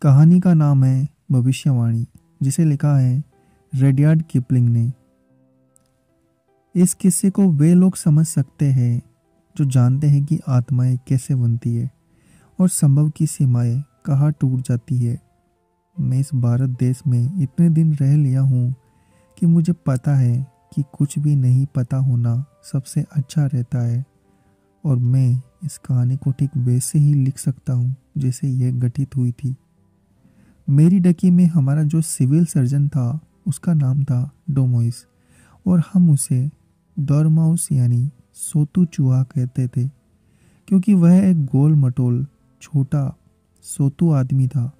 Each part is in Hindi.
कहानी का नाम है भविष्यवाणी, जिसे लिखा है रडयार्ड किपलिंग ने। इस किस्से को वे लोग समझ सकते हैं जो जानते हैं कि आत्माएं कैसे बनती है और संभव की सीमाएं कहाँ टूट जाती है। मैं इस भारत देश में इतने दिन रह लिया हूँ कि मुझे पता है कि कुछ भी नहीं पता होना सबसे अच्छा रहता है, और मैं इस कहानी को ठीक वैसे ही लिख सकता हूँ जैसे यह घटित हुई थी। मेरी डकी में हमारा जो सिविल सर्जन था उसका नाम था डोमोइस, और हम उसे डॉरमाउस यानी सोतू चूहा कहते थे, क्योंकि वह एक गोल मटोल छोटा सोतू आदमी था।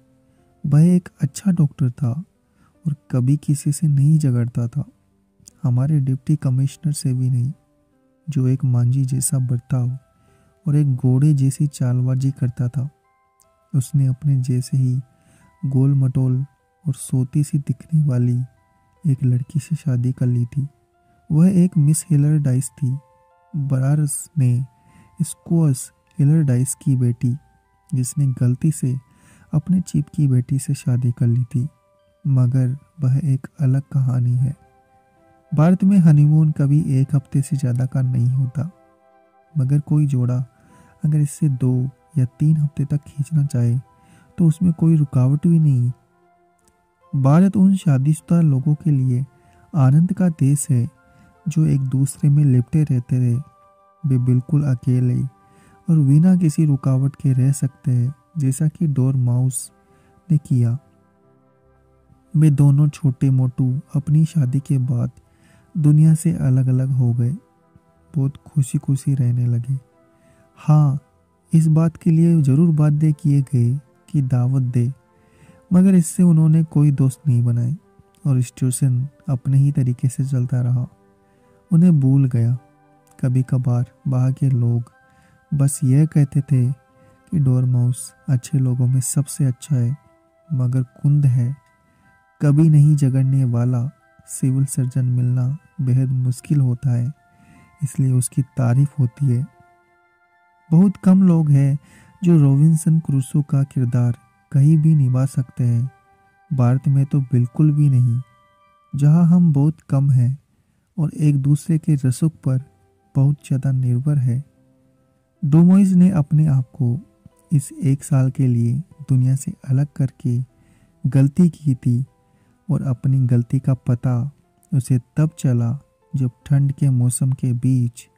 वह एक अच्छा डॉक्टर था और कभी किसी से नहीं झगड़ता था, हमारे डिप्टी कमिश्नर से भी नहीं, जो एक मांझी जैसा बर्ताव और एक घोड़े जैसी चालबाजी करता था। उसने अपने जैसे ही गोल मटोल और सोती सी दिखने वाली एक लड़की से शादी कर ली थी। वह एक मिस हेलरडाइस थी, बरारस ने स्क्वॉश हेलरडाइस की बेटी, जिसने गलती से अपने चीप की बेटी से शादी कर ली थी। मगर वह एक अलग कहानी है। भारत में हनीमून कभी एक हफ्ते से ज़्यादा का नहीं होता, मगर कोई जोड़ा अगर इससे 2 या 3 हफ्ते तक खींचना चाहे तो उसमें कोई रुकावट भी नहीं। भारत उन शादीशुदा लोगों के लिए आनंद का देश है जो एक दूसरे में लिपटे रहते थे। वे बिल्कुल अकेले और बिना किसी रुकावट के रह सकते हैं, जैसा कि डोरमाउस ने किया। वे दोनों छोटे मोटू अपनी शादी के बाद दुनिया से अलग अलग हो गए, बहुत खुशी खुशी रहने लगे। हाँ, इस बात के लिए ज़रूर वादे किए गए कि दावत दे, मगर इससे उन्होंने कोई दोस्त नहीं बनाए और स्टेशन अपने ही तरीके से चलता रहा। उन्हें भूल गया। कभी कभार वहाँ के लोग बस यह कहते थे कि डोरमाउस अच्छे लोगों में सबसे अच्छा है, मगर कुंद है। कभी नहीं झगड़ने वाला सिविल सर्जन मिलना बेहद मुश्किल होता है, इसलिए उसकी तारीफ होती है। बहुत कम लोग हैं जो रॉबिन्सन क्रूसो का किरदार कहीं भी निभा सकते हैं। भारत में तो बिल्कुल भी नहीं, जहां हम बहुत कम हैं और एक दूसरे के रसूख पर बहुत ज़्यादा निर्भर है। डोमोइस ने अपने आप को इस 1 साल के लिए दुनिया से अलग करके गलती की थी, और अपनी गलती का पता उसे तब चला जब ठंड के मौसम के बीच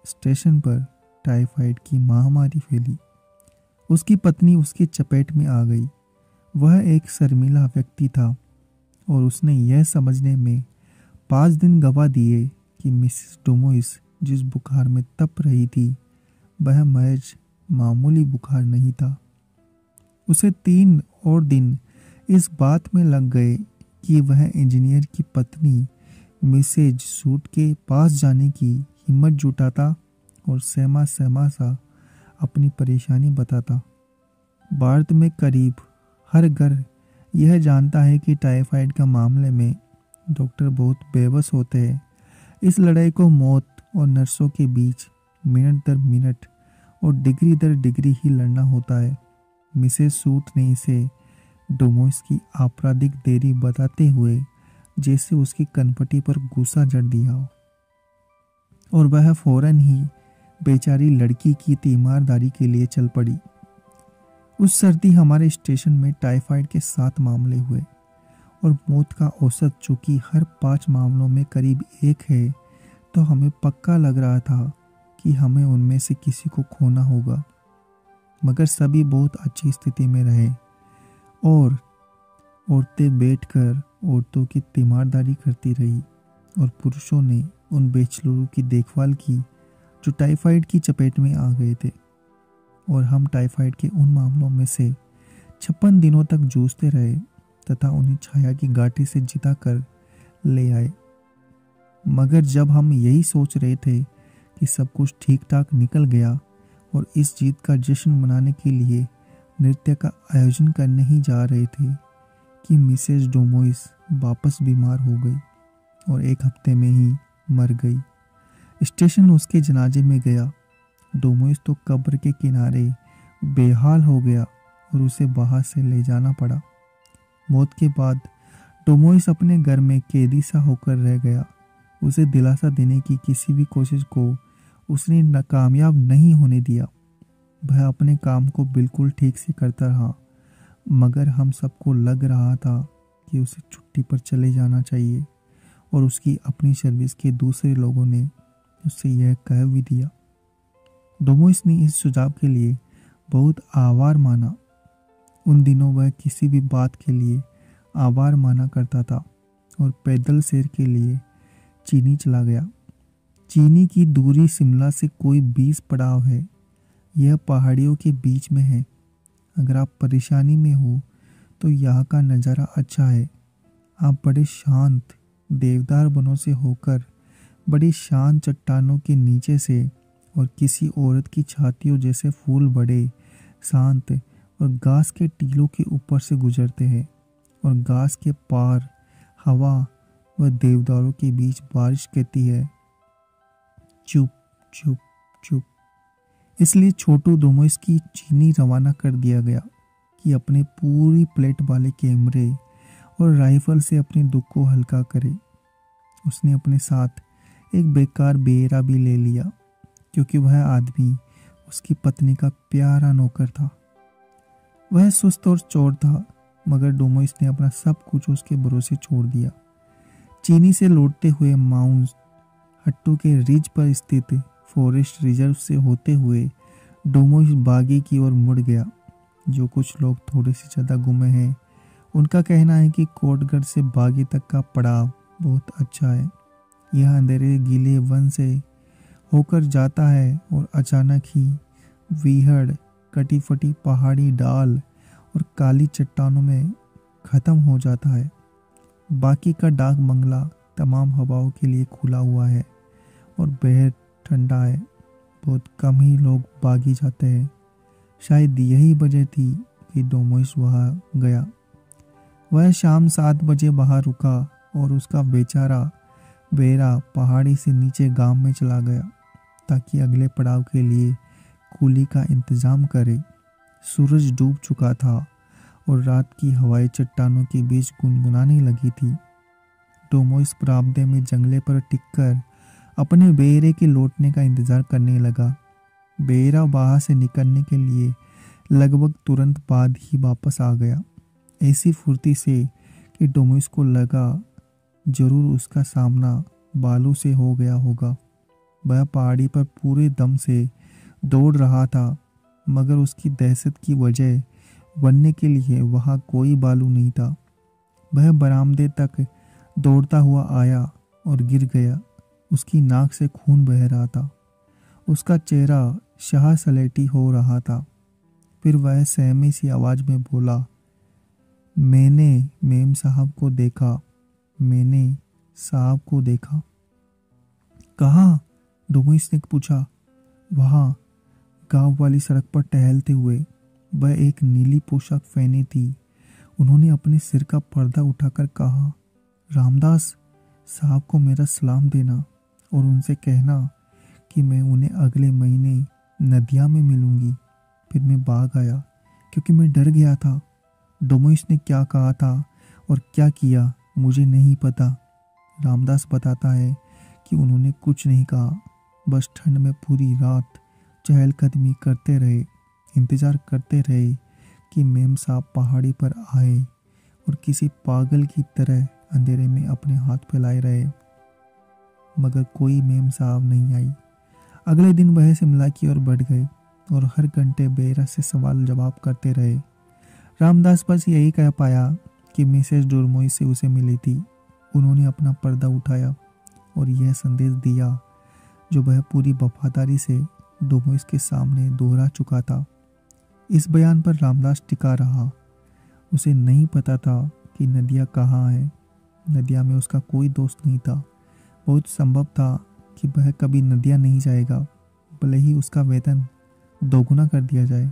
स्टेशन पर टाइफाइड की महामारी फैली। उसकी पत्नी उसकी चपेट में आ गई। वह एक शर्मीला व्यक्ति था और उसने यह समझने में 5 दिन गवा दिए कि मिसेस डोमोइस जिस बुखार में तप रही थी वह महज मामूली बुखार नहीं था। उसे 3 और दिन इस बात में लग गए कि वह इंजीनियर की पत्नी मिसेज सूट के पास जाने की हिम्मत जुटाता और सहमा सहमा सा अपनी परेशानी बताता। भारत में करीब हर घर यह जानता है कि टाइफाइड का मामले में डॉक्टर बहुत बेबस होते हैं। इस लड़ाई को मौत और नर्सों के बीच मिनट दर मिनट और डिग्री दर डिग्री ही लड़ना होता है। मिसेस सूट ने इसे डोमोइस की आपराधिक देरी बताते हुए जैसे उसकी कनपटी पर गुस्सा जड़ दिया हो, और वह फौरन ही बेचारी लड़की की तीमारदारी के लिए चल पड़ी। उस सर्दी हमारे स्टेशन में टाइफाइड के 7 मामले हुए, और मौत का औसत चूंकि हर 5 मामलों में करीब 1 है, तो हमें पक्का लग रहा था कि हमें उनमें से किसी को खोना होगा। मगर सभी बहुत अच्छी स्थिति में रहे, और औरतें बैठकर औरतों की तीमारदारी करती रही, और पुरुषों ने उन बेचलूरों की देखभाल की जो टाइफाइड की चपेट में आ गए थे। और हम टाइफाइड के उन मामलों में से 56 दिनों तक जूझते रहे तथा उन्हें छाया की घाटी से जिता कर ले आए। मगर जब हम यही सोच रहे थे कि सब कुछ ठीक ठाक निकल गया और इस जीत का जश्न मनाने के लिए नृत्य का आयोजन करने ही जा रहे थे कि मिसेस डोमोइस वापस बीमार हो गई और 1 हफ्ते में ही मर गई। स्टेशन उसके जनाजे में गया। डोमोइस तो कब्र के किनारे बेहाल हो गया और उसे बाहर से ले जाना पड़ा। मौत के बाद डोमोइस अपने घर में कैदी सा होकर रह गया। उसे दिलासा देने की किसी भी कोशिश को उसने नाकामयाब नहीं होने दिया। वह अपने काम को बिल्कुल ठीक से करता रहा, मगर हम सबको लग रहा था कि उसे छुट्टी पर चले जाना चाहिए, और उसकी अपनी सर्विस के दूसरे लोगों ने उससे यह कह भी दिया। डोमोइस ने इस सुझाव के लिए बहुत आभार माना। उन दिनों वह किसी भी बात के लिए आभार माना करता था और पैदल सैर के लिए चीनी चला गया। चीनी की दूरी शिमला से कोई 20 पड़ाव है। यह पहाड़ियों के बीच में है। अगर आप परेशानी में हो तो यहाँ का नज़ारा अच्छा है। आप बड़े शांत देवदार वनों से होकर, बड़ी शांत चट्टानों के नीचे से और किसी औरत की छातियों जैसे फूल बड़े शांत और घास के टीलों के ऊपर से गुजरते हैं, और घास के पार हवा व देवदारों के बीच बारिश कहती है, चुप चुप चुप। इसलिए छोटू डोमोइस की चीनी रवाना कर दिया गया कि अपने पूरी प्लेट वाले कैमरे और राइफल से अपने दुख को हल्का करे। उसने अपने साथ एक बेकार बेरा भी ले लिया, क्योंकि वह आदमी उसकी पत्नी का प्यारा नौकर था। वह सुस्त और चोर था, मगर डोमोइस ने अपना सब कुछ उसके भरोसे छोड़ दिया। चीनी से लौटते हुए माउंट हट्टू के रिज पर स्थित फॉरेस्ट रिजर्व से होते हुए डोमोइस बागी की ओर मुड़ गया। जो कुछ लोग थोड़े से ज़्यादा गुमे हैं, उनका कहना है कि कोटगढ़ से बागी तक का पड़ाव बहुत अच्छा है। यह अंधेरे गीले वन से होकर जाता है और अचानक ही वीहड़ कटी फटी पहाड़ी डाल और काली चट्टानों में ख़त्म हो जाता है। बाकी का डाक बंगला तमाम हवाओं के लिए खुला हुआ है और बेहद ठंडा है। बहुत कम ही लोग बागी जाते हैं। शायद यही वजह थी कि डोमोइस वहाँ गया। वह शाम 7 बजे वहाँ रुका और उसका बेचारा बेरा पहाड़ी से नीचे गांव में चला गया, ताकि अगले पड़ाव के लिए कूली का इंतजाम करे। सूरज डूब चुका था और रात की हवाएं चट्टानों के बीच गुनगुनाने लगी थी। डोमोइस बरामदे में जंगले पर टिककर अपने बेरे के लौटने का इंतजार करने लगा। बेरा बाहर से निकलने के लिए लगभग तुरंत बाद ही वापस आ गया, ऐसी फुर्ती से कि डोमोइस को लगा जरूर उसका सामना बालू से हो गया होगा। वह पहाड़ी पर पूरे दम से दौड़ रहा था, मगर उसकी दहशत की वजह बनने के लिए वहाँ कोई बालू नहीं था। वह बरामदे तक दौड़ता हुआ आया और गिर गया। उसकी नाक से खून बह रहा था। उसका चेहरा शाह सलेटी हो रहा था। फिर वह सहमी सी आवाज में बोला, मैंने मेम साहब को देखा, मैंने साहब को देखा। कहाँ? डोमोइस ने पूछा। वहाँ गांव वाली सड़क पर टहलते हुए। वह एक नीली पोशाक पहनी थी। उन्होंने अपने सिर का पर्दा उठाकर कहा, रामदास साहब को मेरा सलाम देना और उनसे कहना कि मैं उन्हें अगले महीने नदिया में मिलूंगी। फिर मैं भाग आया क्योंकि मैं डर गया था। डोमोइस ने क्या कहा था और क्या किया मुझे नहीं पता। रामदास बताता है कि उन्होंने कुछ नहीं कहा, बस ठंड में पूरी रात चहलकदमी करते रहे, इंतज़ार करते रहे कि मेम साहब पहाड़ी पर आए और किसी पागल की तरह अंधेरे में अपने हाथ फैलाए रहे, मगर कोई मेम साहब नहीं आई। अगले दिन वह शिमला की ओर बढ़ गए और हर घंटे बेरा से सवाल जवाब करते रहे। रामदास बस यही कह पाया कि मिसेस डोमोइस से उसे मिली थी। उन्होंने अपना पर्दा उठाया और यह संदेश दिया जो वह पूरी वफादारी से डोमोइस के सामने दोहरा चुका था। इस बयान पर रामदास टिका रहा। उसे नहीं पता था कि नदिया कहाँ है। नदिया में उसका कोई दोस्त नहीं था। बहुत संभव था कि वह कभी नदिया नहीं जाएगा, भले ही उसका वेतन दोगुना कर दिया जाए।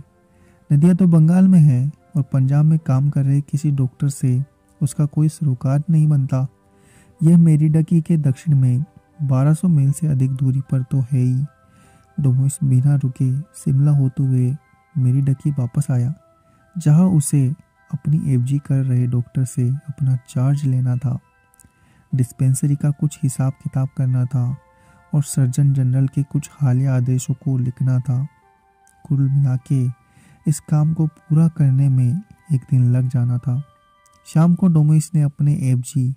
नदिया तो बंगाल में है और पंजाब में काम कर रहे किसी डॉक्टर से उसका कोई सरोकार नहीं बनता। यह मेरीडकी के दक्षिण में 1200 मील से अधिक दूरी पर तो है ही। डोमोइस बिना रुके शिमला होते हुए मेरीडकी वापस आया। जहां उसे अपनी एफजी कर रहे डॉक्टर से अपना चार्ज लेना था, डिस्पेंसरी का कुछ हिसाब किताब करना था और सर्जन जनरल के कुछ हालिया आदेशों को लिखना था। कुल मिला के इस काम को पूरा करने में एक दिन लग जाना था। शाम को डोमिस ने अपने एफजी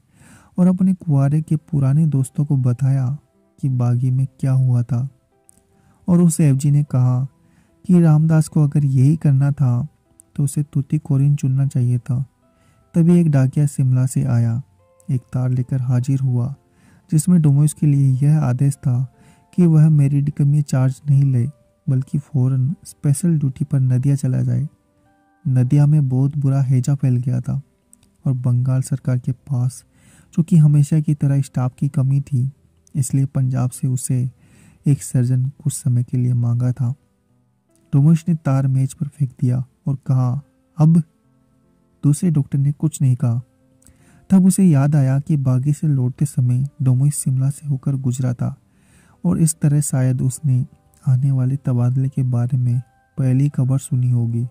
और अपने कुआरे के पुराने दोस्तों को बताया कि बागी में क्या हुआ था, और उस एफजी ने कहा कि रामदास को अगर यही करना था तो उसे तूतीकोरिन चुनना चाहिए था। तभी एक डाकिया शिमला से आया, एक तार लेकर हाजिर हुआ जिसमें डोमिस के लिए यह आदेश था कि वह मेरिडिकम में चार्ज नहीं ले, बल्कि फौरन स्पेशल ड्यूटी पर नदिया चला जाए। नदिया में बहुत बुरा हैजा फैल गया था और बंगाल सरकार के पास चूँकि हमेशा की तरह स्टाफ की कमी थी, इसलिए पंजाब से उसे एक सर्जन कुछ समय के लिए मांगा था। डोमिस ने तार मेज पर फेंक दिया और कहा, अब? दूसरे डॉक्टर ने कुछ नहीं कहा। तब उसे याद आया कि बागी से लौटते समय डोमिस शिमला से होकर गुजरा था और इस तरह शायद उसने आने वाले तबादले के बारे में पहली खबर सुनी होगी।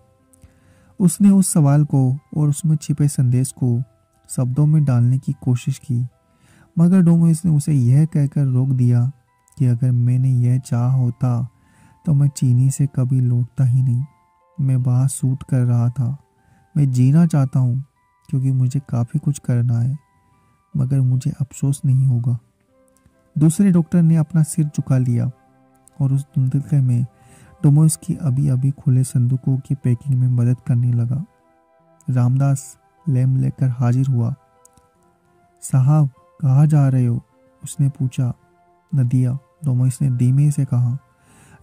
उसने उस सवाल को और उसमें छिपे संदेश को शब्दों में डालने की कोशिश की, मगर डोमिस ने उसे यह कहकर रोक दिया कि अगर मैंने यह चाहा होता तो मैं चीनी से कभी लौटता ही नहीं। मैं वहाँ शूट कर रहा था। मैं जीना चाहता हूँ क्योंकि मुझे काफ़ी कुछ करना है, मगर मुझे अफसोस नहीं होगा। दूसरे डॉक्टर ने अपना सिर झुका लिया और उस धुंधलके में डोमिस की अभी अभी खुले संदूकों की पैकिंग में मदद करने लगा। रामदास लैम्प लेकर हाजिर हुआ। साहब, कहाँ जा रहे हो? उसने पूछा। नदिया, डोमिस ने धीमे से कहा।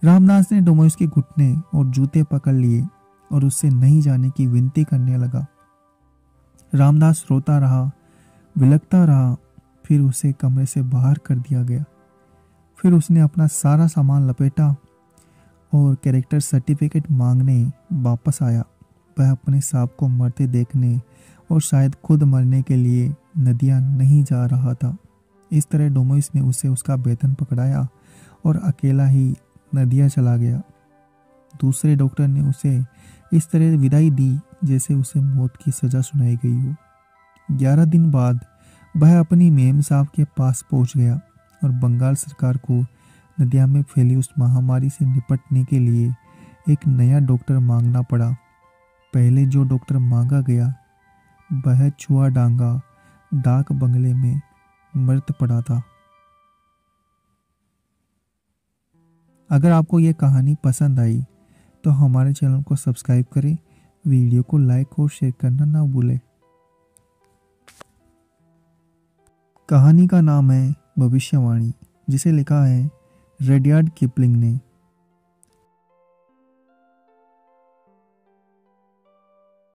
रामदास ने डोमिस के घुटने और जूते पकड़ लिए और उससे नहीं जाने की विनती करने लगा। रामदास रोता रहा, विलखता रहा। फिर उसे कमरे से बाहर कर दिया गया। फिर उसने अपना सारा सामान लपेटा और कैरेक्टर सर्टिफिकेट मांगने वापस आया। वह अपने साहब को मरते देखने और शायद खुद मरने के लिए नदिया नहीं जा रहा था। इस तरह डोमिस ने उसे उसका वेतन पकड़ाया और अकेला ही नदिया चला गया। दूसरे डॉक्टर ने उसे इस तरह विदाई दी जैसे उसे मौत की सजा सुनाई गई हो। 11 दिन बाद वह अपनी मेम साहब के पास पहुंच गया और बंगाल सरकार को नदिया में फैली उस महामारी से निपटने के लिए एक नया डॉक्टर मांगना पड़ा। पहले जो डॉक्टर मांगा गया वह चुआडांगा डाक बंगले में मृत पड़ा था। अगर आपको ये कहानी पसंद आई तो हमारे चैनल को सब्सक्राइब करें, वीडियो को लाइक और शेयर करना ना भूलें। कहानी का नाम है भविष्यवाणी, जिसे लिखा है रडियार्ड किपलिंग ने।